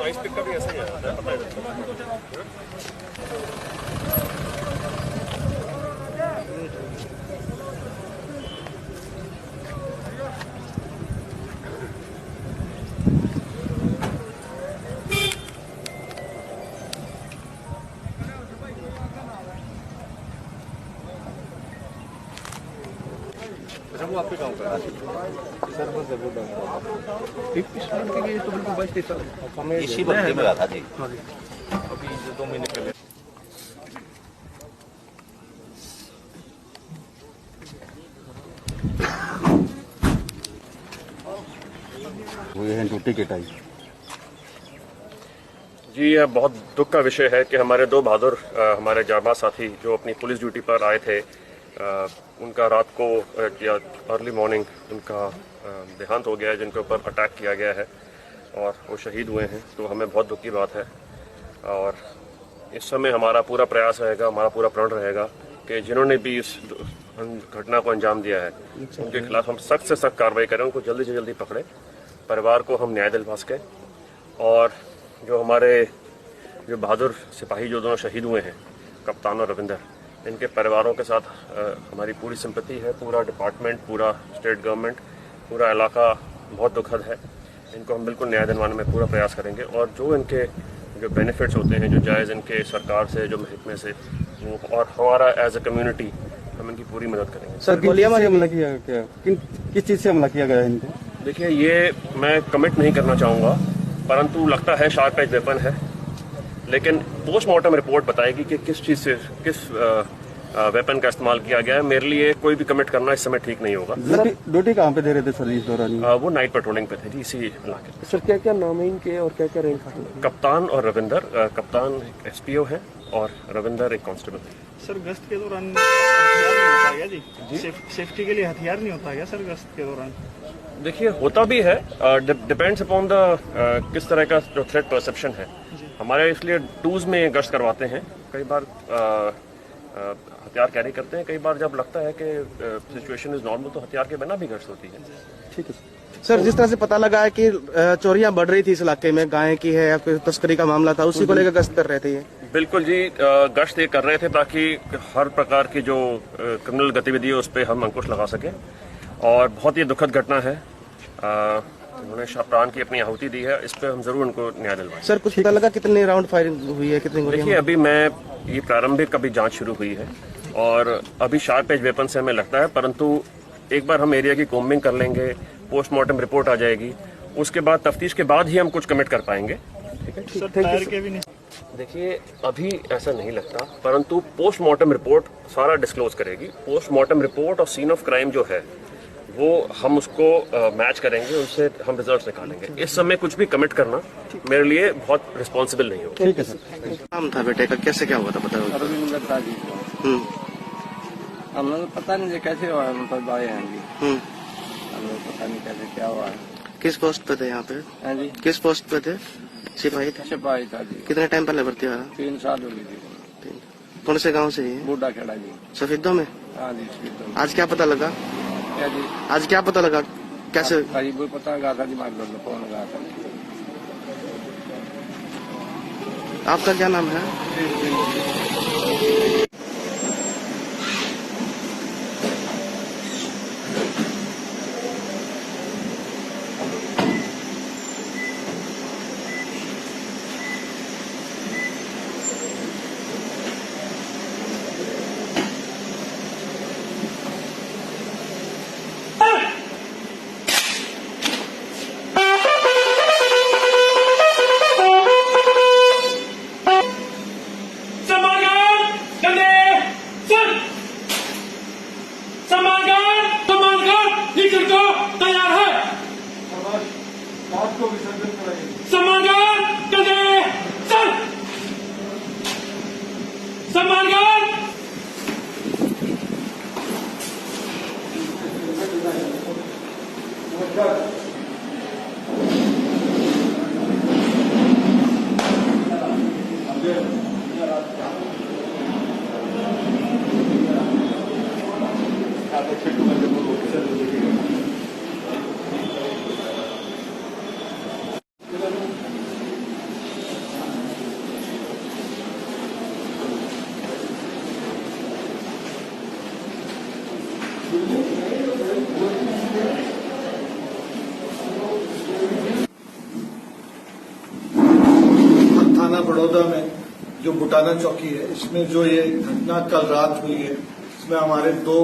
Noise pick का भी ऐसा ही है, पता है। अच्छा, वो आपके गाँव का है? सर बस जरूर के लिए तो बिल्कुल बचते सर, हमें इसी बंदे में था जी। हाँ जी, अभी 2 महीने पहले। हुए हैं ड्यूटी के टाइम। जी, यह बहुत दुख का विषय है कि हमारे 2 बहादुर हमारे जाबाज साथी जो अपनी पुलिस ड्यूटी पर आए थे, उनका रात को या अर्ली मॉर्निंग उनका देहांत हो गया है, जिनके ऊपर अटैक किया गया है और वो शहीद हुए हैं। तो हमें बहुत दुख की बात है और इस समय हमारा पूरा प्रयास रहेगा, हमारा पूरा प्रण रहेगा कि जिन्होंने भी इस घटना को अंजाम दिया है उनके खिलाफ हम सख्त से सख्त कार्रवाई करें, उनको जल्दी से जल्दी पकड़ें, परिवार को हम न्याय दिलवा सकें और जो हमारे जो बहादुर सिपाही जो दोनों शहीद हुए हैं, कप्तान और रविंदर, इनके परिवारों के साथ हमारी पूरी सिंपैथी है। पूरा डिपार्टमेंट, पूरा स्टेट गवर्नमेंट, पूरा इलाका बहुत दुखद है। इनको हम बिल्कुल न्याय दिलवाने में पूरा प्रयास करेंगे और जो इनके जो बेनिफिट्स होते हैं, जो जायज़ इनके सरकार से, जो महकमे से, वो और हमारा एज अ कम्युनिटी हम इनकी पूरी मदद करेंगे। सर गोलियां मारी हमला किया क्या? किस चीज़ से हमला किया गया इनको? देखिए, ये मैं कमिट नहीं करना चाहूँगा, परंतु लगता है शार्प एज वेपन है, लेकिन पोस्टमार्टम रिपोर्ट बताएगी कि किस चीज़ से, किस वेपन का इस्तेमाल किया गया है। मेरे लिए कोई भी कमिट करना इस समय ठीक नहीं होगा। ड्यूटी कहाँ पे दे रहे थे सर इस दौरान? वो नाइट पेट्रोलिंग पे थे जी, इसी इलाके में। सर क्या क्या नाम है इनके और क्या क्या रैंक है? कप्तान और रविंदर, कप्तान SPO है और रविंदर एक कांस्टेबल है। सर गश्त के दौरान हथियार नहीं होता क्या जी? सेफ्टी के लिए हथियार नहीं होता क्या सर गश्त के दौरान? देखिए, होता भी है, डिपेंड्स अपॉन द किस तरह का जो थ्रेट परसेप्शन है। हमारे इसलिए टूज में गश्त करवाते हैं, कई बार हथियार कैरी करते हैं, कई बार जब लगता है कि सिचुएशन इज नॉर्मल तो हथियार के बिना भी गश्त होती है। ठीक है सर। जिस तरह से पता लगा है कि चोरियां बढ़ रही थी इस इलाके में, गाय की है या फिर तस्करी का मामला था, उसी को लेकर गश्त कर रहे थे ये? बिल्कुल जी, गश्त ये कर रहे थे ताकि हर प्रकार की जो क्रिमिनल गतिविधि है उस पर हम अंकुश लगा सकें और बहुत ही दुखद घटना है। उन्होंने प्राण की अपनी आहुति दी है, इस पर हम जरूर उनको न्याय दिलवाएं। सर कुछ पता लगा कितने राउंड फायरिंग हुई है, कितनी गोलियां? देखिए, अभी ये प्रारंभिक अभी जांच शुरू हुई है और अभी शार्प एज वेपन से हमें लगता है, परंतु एक बार हम एरिया की कोम्बिंग कर लेंगे, पोस्टमार्टम रिपोर्ट आ जाएगी, उसके बाद तफ्तीश के बाद ही हम कुछ कमिट कर पाएंगे। ठीक है सर टायर के भी नहीं? देखिए, अभी ऐसा नहीं लगता, परंतु पोस्टमार्टम रिपोर्ट सारा डिस्क्लोज करेगी। पोस्टमार्टम रिपोर्ट और सीन ऑफ क्राइम जो है वो हम उसको मैच करेंगे, उनसे हम रिजल्ट्स निकालेंगे। इस समय कुछ भी कमिट करना मेरे लिए बहुत रिस्पॉन्सिबल नहीं होगा। ठीक है सर। नाम था बेटे का, कैसे क्या हुआ था बताओ? रविंदर था जी। हम लोग पता नहीं कैसे हुआ, मतलब आए हैं जी। हम लोग पता नहीं कैसे क्या हुआ है। किस पोस्ट पे थे यहाँ पे? हाँ जी, किस पोस्ट पे थे? सिपाही थे? सिपाही था जी। कितने टाइम पहले भर्ती हुआ? 3 साल हो गई थी। कौन से गाँव से? बूढ़ा खेड़ा जी। सफेदों में? हाँ जी, सफेदों। आज क्या पता लगा? क्या जी? आज क्या पता लगा कैसे? करीब पता लगा था जी, मार लो कौन लगा था। आपका क्या नाम है? Grenade! बड़ौदा में जो बुटाना चौकी है, इसमें जो ये घटना कल रात हुई है, इसमें हमारे 2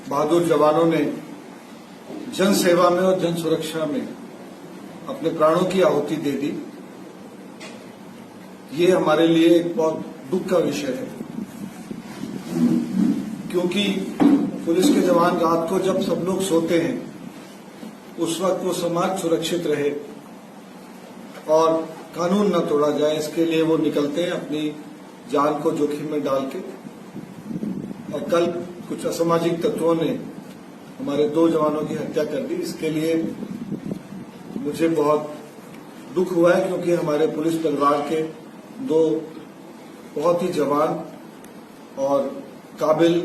बहादुर जवानों ने जन सेवा में और जन सुरक्षा में अपने प्राणों की आहुति दे दी। ये हमारे लिए एक बहुत दुख का विषय है, क्योंकि पुलिस के जवान रात को जब सब लोग सोते हैं उस वक्त वो समाज सुरक्षित रहे और कानून न तोड़ा जाए, इसके लिए वो निकलते हैं अपनी जान को जोखिम में डाल के। और कल कुछ असामाजिक तत्वों ने हमारे 2 जवानों की हत्या कर दी। इसके लिए मुझे बहुत दुख हुआ है, क्योंकि हमारे पुलिस परिवार के 2 बहुत ही जवान और काबिल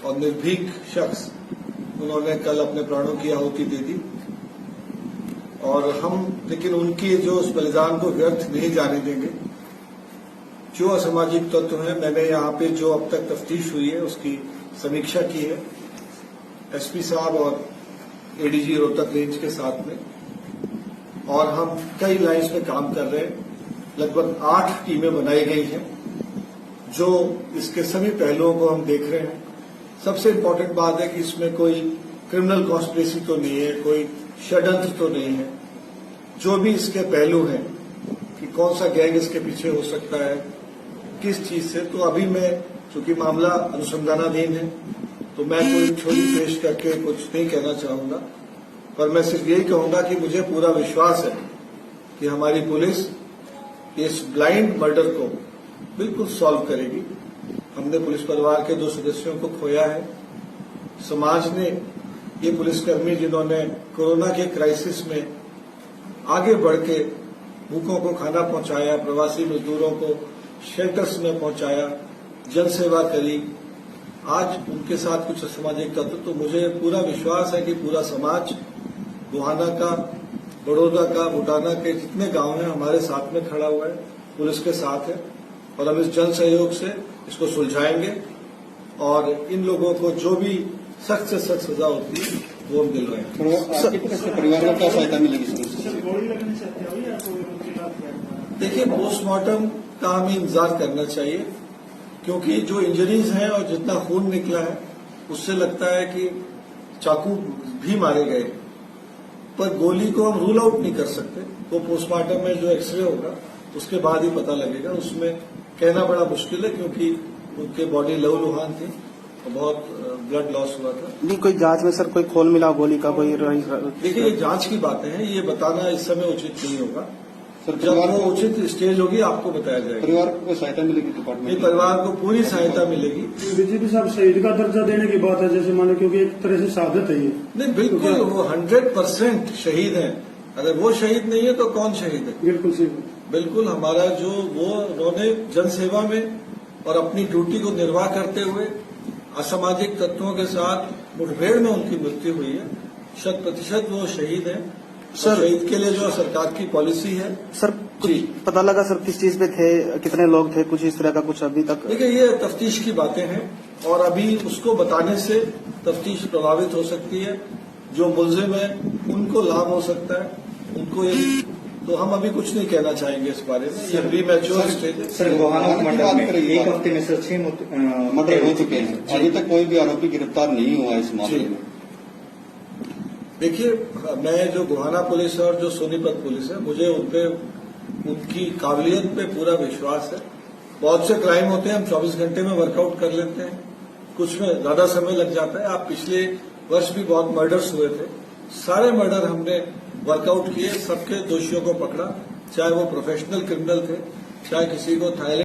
और निर्भीक शख्स, उन्होंने कल अपने प्राणों की आहुति दे दी। और हम लेकिन उनके जो उस बलिदान को व्यर्थ नहीं जाने देंगे। जो असामाजिक तत्व हैं, मैंने यहाँ पे जो अब तक तफ्तीश हुई है उसकी समीक्षा की है एसपी साहब और एडीजी रोहतक रेंज के साथ में, और हम कई लाइन्स में काम कर रहे हैं। लगभग 8 टीमें बनाई गई हैं जो इसके सभी पहलुओं को हम देख रहे हैं। सबसे इम्पोर्टेंट बात है कि इसमें कोई क्रिमिनल कॉन्स्पिरेसी तो नहीं है, कोई षड्यंत्र तो नहीं है। जो भी इसके पहलू हैं कि कौन सा गैंग इसके पीछे हो सकता है, किस चीज से, तो अभी मैं चूंकि मामला अनुसंधानाधीन है तो मैं कोई थ्योरी पेश करके कुछ नहीं कहना चाहूंगा, पर मैं सिर्फ यही कहूंगा कि मुझे पूरा विश्वास है कि हमारी पुलिस इस ब्लाइंड मर्डर को बिल्कुल सॉल्व करेगी। हमने पुलिस परिवार के 2 सदस्यों को खोया है। समाज ने ये पुलिसकर्मी जिन्होंने कोरोना के क्राइसिस में आगे बढ़ के भूखों को खाना पहुंचाया, प्रवासी मजदूरों को शेल्टर्स में पहुंचाया, जनसेवा करी, आज उनके साथ कुछ असामाजिक तत्व, तो मुझे पूरा विश्वास है कि पूरा समाज गोहाना का, बड़ौदा का, बुटाना के जितने गांव हैं हमारे साथ में खड़ा हुआ है, पुलिस के साथ है, और हम इस जन सहयोग से इसको सुलझाएंगे और इन लोगों को जो भी सख्त से सख्त सजा होती है वो हम दिलवाएंगे। आपकी तरफ से परिवार को क्या सहायता मिलेगी? सर गोली लगने से हत्या हुई या कोई उनकी बात क्या? देखिए, पोस्टमार्टम का हमें इंतजार करना चाहिए, क्योंकि जो इंजरीज हैं और जितना खून निकला है उससे लगता है कि चाकू भी मारे गए, पर गोली को हम रूल आउट नहीं कर सकते। वो पोस्टमार्टम में जो एक्सरे होगा उसके बाद ही पता लगेगा। उसमें कहना बड़ा मुश्किल है, क्योंकि उनके बॉडी लहूलुहान थी और बहुत ब्लड लॉस हुआ था। नहीं, कोई जांच में सर कोई खोल मिला गोली का कोई? देखिए, ये जांच की बातें हैं, ये बताना इस समय उचित नहीं होगा। सर, जब वो उचित स्टेज होगी आपको बताया जाएगा। परिवार को सहायता मिलेगी डिपार्टमेंट? परिवार को पूरी सहायता मिलेगी। बीजेपी साहब शहीद का दर्जा देने की बात है, जैसे माने, क्योंकि एक तरह से शहादत है ये। नहीं, बिल्कुल वो 100% शहीद हैं। अगर वो शहीद नहीं है तो कौन शहीद है? बिल्कुल सही। बिल्कुल हमारा जो उन्होंने जनसेवा में और अपनी ड्यूटी को निर्वाह करते हुए असामाजिक तत्वों के साथ मुठभेड़ में उनकी मृत्यु हुई है। 100% वो शहीद है। सर, शहीद के लिए जो सरकार की पॉलिसी है। सर कुछ पता लगा सर किस चीज पे थे, कितने लोग थे, कुछ इस तरह का कुछ अभी तक? देखिए, ये तफ्तीश की बातें हैं और अभी उसको बताने से तफ्तीश प्रभावित हो सकती है। जो मुलजिम है उनको लाभ हो सकता है, उनको तो हम अभी कुछ नहीं कहना चाहेंगे इस बारे में। ये प्रीमैच्योर स्टेज है। सर, गोहाना मंडल में एक हफ्ते में सर 6 मर्डर हो चुके हैं, अभी तक कोई भी आरोपी गिरफ्तार नहीं हुआ इस मामले में। देखिए, मैं जो गोहाना पुलिस है और जो सोनीपत पुलिस है, मुझे उनपे उनकी काबिलियत पे पूरा विश्वास है। बहुत से क्राइम होते हैं हम 24 घंटे में वर्कआउट कर लेते हैं, कुछ में ज्यादा समय लग जाता है। आप पिछले वर्ष भी बहुत मर्डर्स हुए थे, सारे मर्डर हमने वर्कआउट किए, सबके दोषियों को पकड़ा, चाहे वो प्रोफेशनल क्रिमिनल थे, चाहे किसी को थाईलैंड